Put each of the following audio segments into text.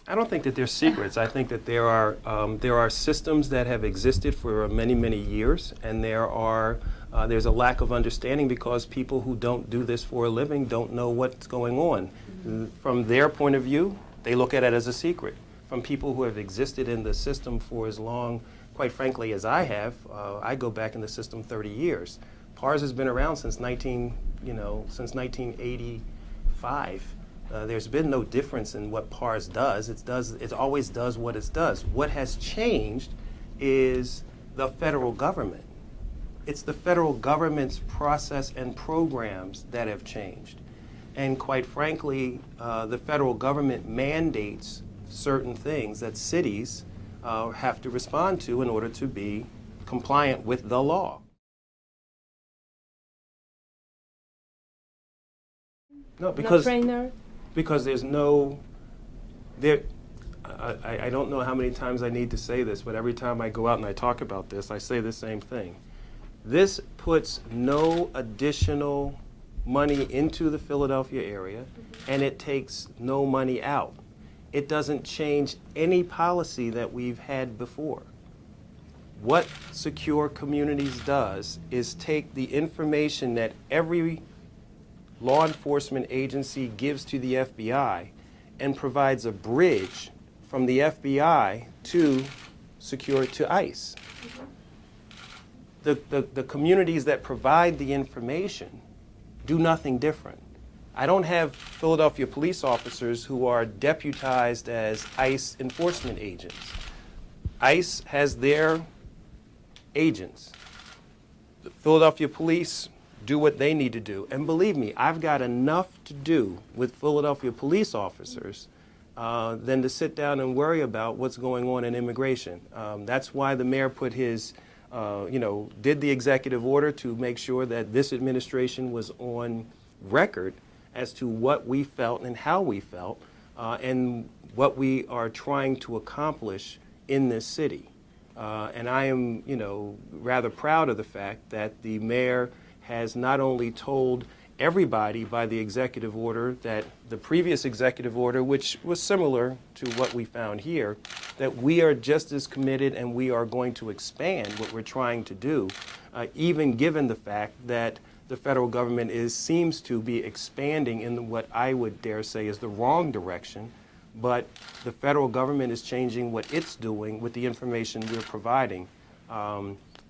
I don't think that they're secrets. I think that there are systems that have existed for many, many years, and there's a lack of understanding because people who don't do this for a living don't know what's going on. From their point of view, they look at it as a secret. From people who have existed in the system for as long, quite frankly, as I have, I go back in the system 30 years. PARS has been around since 1985. There's been no difference in what PARS does. It always does what it does. What has changed is the federal government. It's the federal government's process and programs that have changed. And quite frankly, the federal government mandates certain things that cities have to respond to in order to be compliant with the law. No, because there's no, I don't know how many times I need to say this, but every time I go out and I talk about this, I say the same thing. This puts no additional money into the Philadelphia area, and it takes no money out. It doesn't change any policy that we've had before. What Secure Communities does is take the information that every law enforcement agency gives to the FBI and provides a bridge from the FBI to ICE. The communities that provide the information do nothing different. I don't have Philadelphia police officers who are deputized as ICE enforcement agents. ICE has their agents. The Philadelphia police do what they need to do. And believe me, I've got enough to do with Philadelphia police officers than to sit down and worry about what's going on in immigration. That's why the mayor put his, did the executive order to make sure that this administration was on record as to what we felt and how we felt and what we are trying to accomplish in this city. And I am, rather proud of the fact that the mayor has not only told everybody by the executive order that the previous executive order, which was similar to what we found here, that we are just as committed and we are going to expand what we're trying to do, even given the fact that the federal government seems to be expanding in what I would dare say is the wrong direction, but the federal government is changing what it's doing with the information we're providing.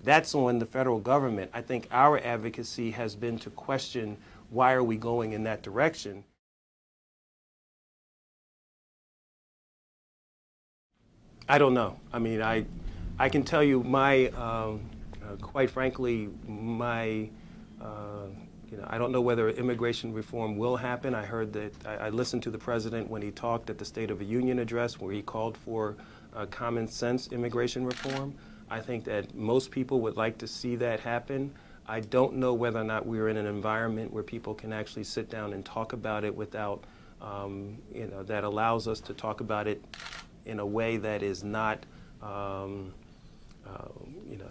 That's on the federal government. I think our advocacy has been to question why are we going in that direction. I don't know. I mean, I can tell you quite frankly, I don't know whether immigration reform will happen. I heard that, I listened to the president when he talked at the State of the Union address where he called for common sense immigration reform. I think that most people would like to see that happen. I don't know whether or not we're in an environment where people can actually sit down and talk about it without, that allows us to talk about it in a way that is not,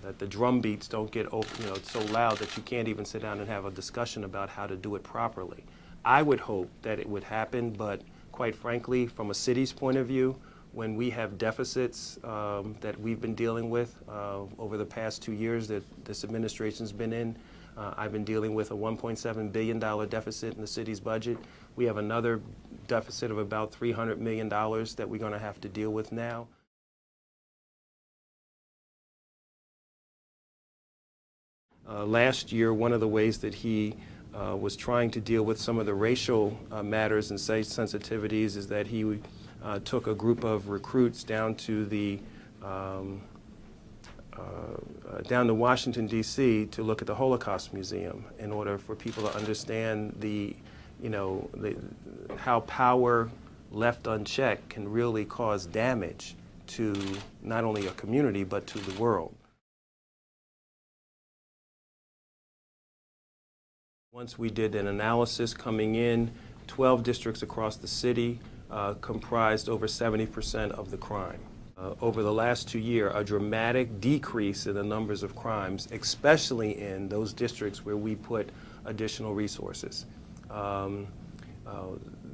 that the drum beats don't get so loud that you can't even sit down and have a discussion about how to do it properly. I would hope that it would happen, but quite frankly, from a city's point of view, when we have deficits that we've been dealing with over the past 2 years that this administration's been in, I've been dealing with a $1.7 billion deficit in the city's budget. We have another deficit of about $300 million that we're going to have to deal with now. Last year, one of the ways that he was trying to deal with some of the racial matters and sensitivities is that he took a group of recruits down to down to Washington, D.C. to look at the Holocaust Museum in order for people to understand how power left unchecked can really cause damage to not only a community but to the world. Once we did an analysis coming in, 12 districts across the city comprised over 70% of the crime. Over the last 2 years, a dramatic decrease in the numbers of crimes, especially in those districts where we put additional resources.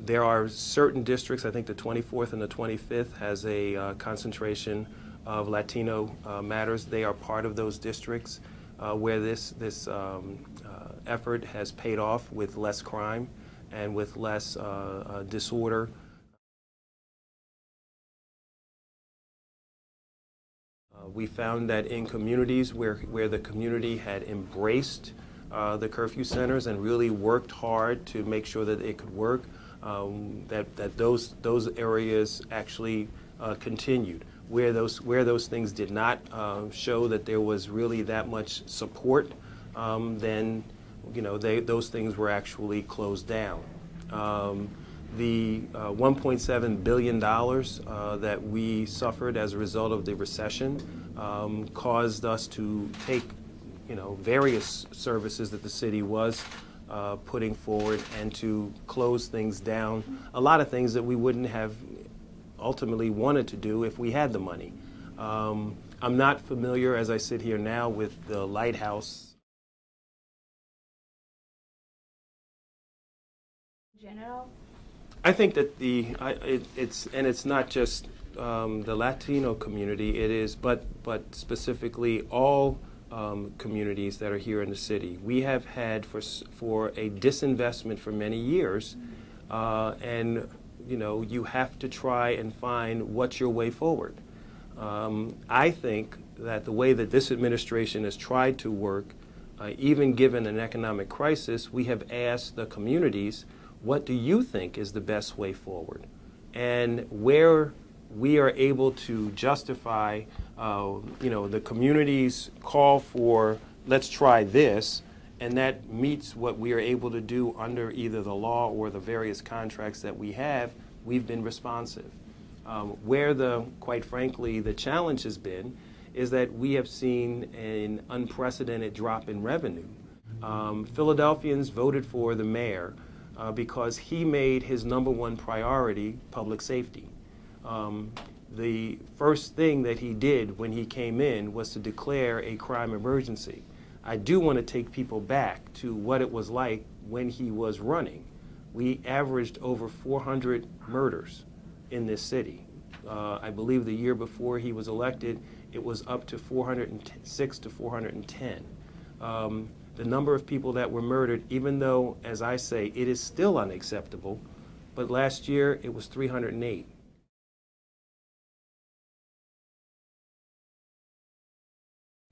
There are certain districts, I think the 24th and the 25th has a concentration of Latino matters. They are part of those districts where this effort has paid off with less crime and with less disorder. We found that in communities where the community had embraced the curfew centers and really worked hard to make sure that it could work, that those areas actually continued. Where those things did not show that there was really that much support, then those things were actually closed down. The $1.7 billion that we suffered as a result of the recession caused us to take various services that the city was putting forward and to close things down, a lot of things that we wouldn't have ultimately wanted to do if we had the money. I'm not familiar, as I sit here now, with the lighthouse. General? I think that it's not just the Latino community, it is, but specifically all communities that are here in the city. We have had for a disinvestment for many years, and you have to try and find what's your way forward. I think that the way that this administration has tried to work, even given an economic crisis, we have asked the communities, what do you think is the best way forward? And where we are able to justify, the community's call for, let's try this, and that meets what we are able to do under either the law or the various contracts that we have, we've been responsive. Where quite frankly, the challenge has been is that we have seen an unprecedented drop in revenue. Philadelphians voted for the mayor because he made his #1 priority public safety. The first thing that he did when he came in was to declare a crime emergency. I do want to take people back to what it was like when he was running. We averaged over 400 murders in this city. I believe the year before he was elected, it was up to 406 to 410. The number of people that were murdered, even though, as I say, it is still unacceptable, but last year it was 308.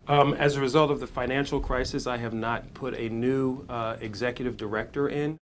As a result of the financial crisis, I have not put a new executive director in.